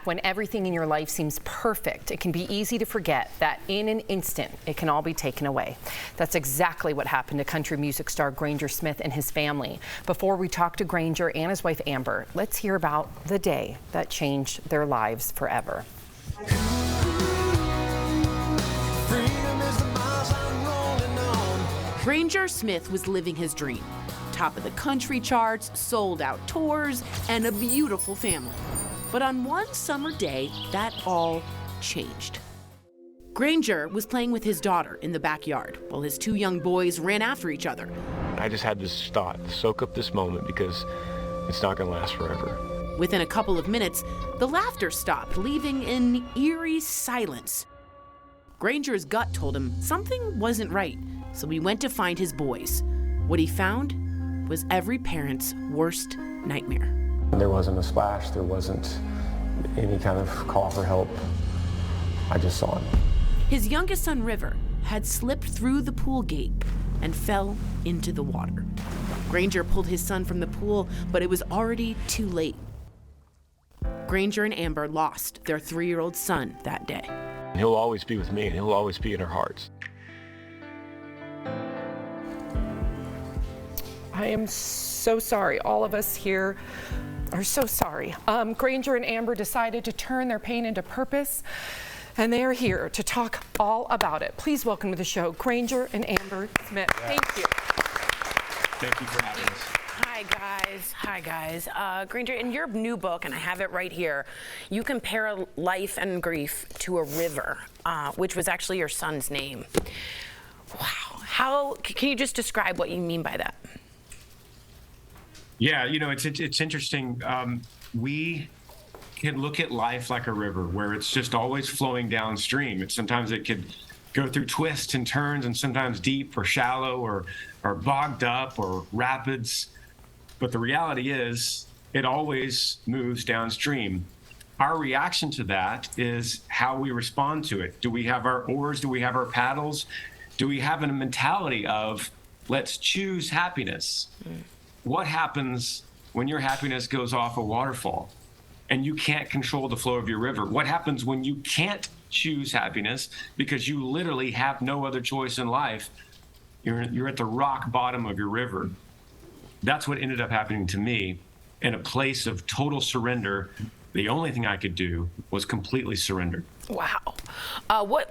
when everything in your life seems perfect, it can be easy to forget that in an instant, it can all be taken away. That's exactly what happened to country music star Granger Smith and his family. Before we talk to Granger and his wife Amber, let's hear about the day that changed their lives forever. Granger Smith was living his dream. Top of the country charts, sold out tours, and a beautiful family. But on one summer day, that all changed. Granger was playing with his daughter in the backyard while his two young boys ran after each other. I just had this thought, soak up this moment because it's not gonna last forever. Within a couple of minutes, the laughter stopped, leaving an eerie silence. Granger's gut told him something wasn't right, so he went to find his boys. What he found was every parent's worst nightmare. There wasn't a splash, there wasn't any kind of call for help. I just saw him. His youngest son, River, had slipped through the pool gate and fell into the water. Granger pulled his son from the pool, but it was already too late. Granger and Amber lost their 3-year-old son that day. He'll always be with me, and he'll always be in our hearts. I am so sorry. All of us here are so sorry. Granger and Amber decided to turn their pain into purpose, and they are here to talk all about it. Please welcome to the show, Granger and Amber Smith. Yeah. Thank you. Thank you for having us. Hi guys. Granger, in your new book, and I have it right here, you compare life and grief to a river, which was actually your son's name. Wow. Can you just describe what you mean by that? Yeah, it's interesting. We can look at life like a river where it's just always flowing downstream. Sometimes it could go through twists and turns, and sometimes deep or shallow or bogged up or rapids. But the reality is it always moves downstream. Our reaction to that is how we respond to it. Do we have our oars? Do we have our paddles? Do we have a mentality of let's choose happiness? What happens when your happiness goes off a waterfall and you can't control the flow of your river? What happens when you can't choose happiness because you literally have no other choice in life? You're at the rock bottom of your river. That's what ended up happening to me. In a place of total surrender, the only thing I could do was completely surrender. Wow.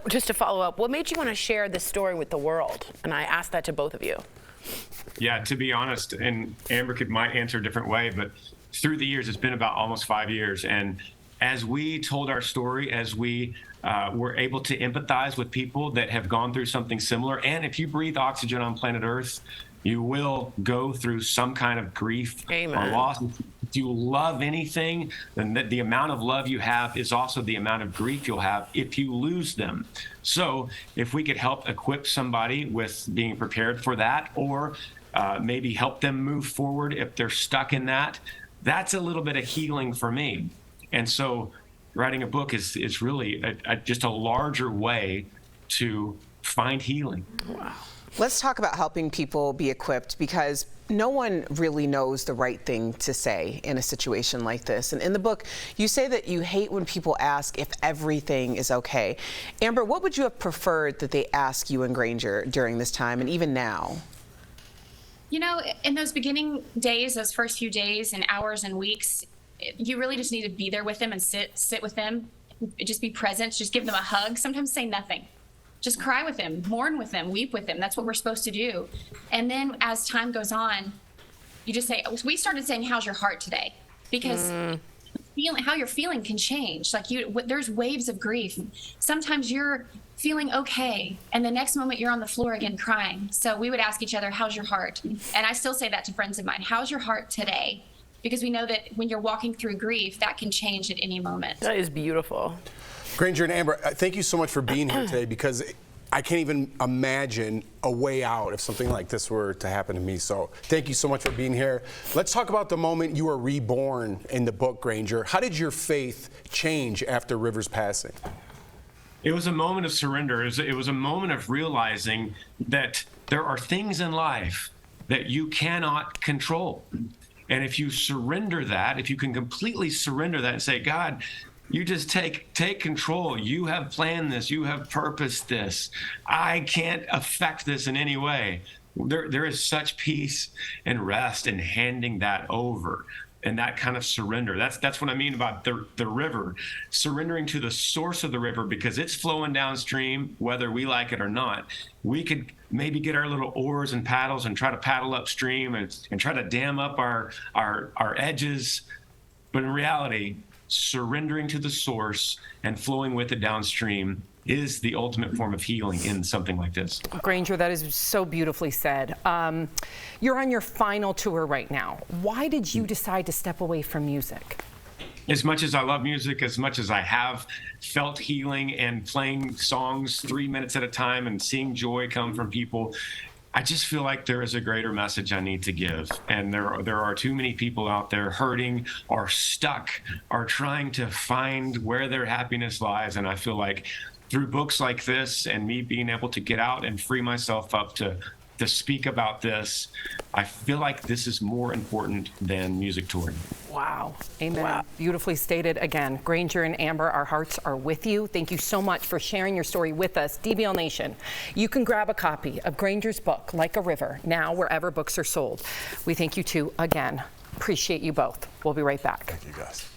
Just to follow up, what made you want to share this story with the world? And I asked that to both of you. Yeah, to be honest, and Amber might answer a different way, but through the years, it's been about almost 5 years. And as we told our story, as we were able to empathize with people that have gone through something similar, and if you breathe oxygen on planet Earth, you will go through some kind of grief or loss. If you love anything, then the amount of love you have is also the amount of grief you'll have if you lose them. So if we could help equip somebody with being prepared for that, or maybe help them move forward if they're stuck in that, that's a little bit of healing for me. And so writing a book is really just a larger way to find healing. Wow. Let's talk about helping people be equipped, because no one really knows the right thing to say in a situation like this. And in the book, you say that you hate when people ask if everything is okay. Amber, what would you have preferred that they ask you and Granger during this time and even now? You know, in those beginning days, those first few days and hours and weeks, you really just need to be there with them and sit with them, just be present, just give them a hug, sometimes say nothing. Just cry with them, mourn with them, weep with them. That's what we're supposed to do. And then as time goes on, you just say, we started saying, how's your heart today? Because how you're feeling can change. Like there's waves of grief. Sometimes you're feeling okay, and the next moment you're on the floor again crying. So we would ask each other, how's your heart? And I still say that to friends of mine, how's your heart today? Because we know that when you're walking through grief, that can change at any moment. That is beautiful. Granger and Amber, thank you so much for being here today, because I can't even imagine a way out if something like this were to happen to me. So thank you so much for being here. Let's talk about the moment you were reborn in the book, Granger. How did your faith change after River's passing? It was a moment of surrender. It was a moment of realizing that there are things in life that you cannot control. And if you surrender that, if you can completely surrender that and say, God, You just take control. You have planned this. You have purposed this. I can't affect this in any way. There is such peace and rest in handing that over, and that kind of surrender. That's what I mean about the river, surrendering to the source of the river, because it's flowing downstream, whether we like it or not. We could maybe get our little oars and paddles and try to paddle upstream and try to dam up our edges. But in reality, surrendering to the source and flowing with it downstream is the ultimate form of healing in something like this. Granger, that is so beautifully said. You're on your final tour right now. Why did you decide to step away from music? As much as I love music, as much as I have felt healing and playing songs 3 minutes at a time and seeing joy come from people, I just feel like there is a greater message I need to give. And there are too many people out there hurting or stuck or trying to find where their happiness lies. And I feel like through books like this and me being able to get out and free myself up to speak about this, I feel like this is more important than music touring. Wow. Amen. Wow. Beautifully stated again. Granger and Amber, our hearts are with you. Thank you so much for sharing your story with us. DBL Nation, you can grab a copy of Granger's book, Like a River, now wherever books are sold. We thank you two again. Appreciate you both. We'll be right back. Thank you, guys.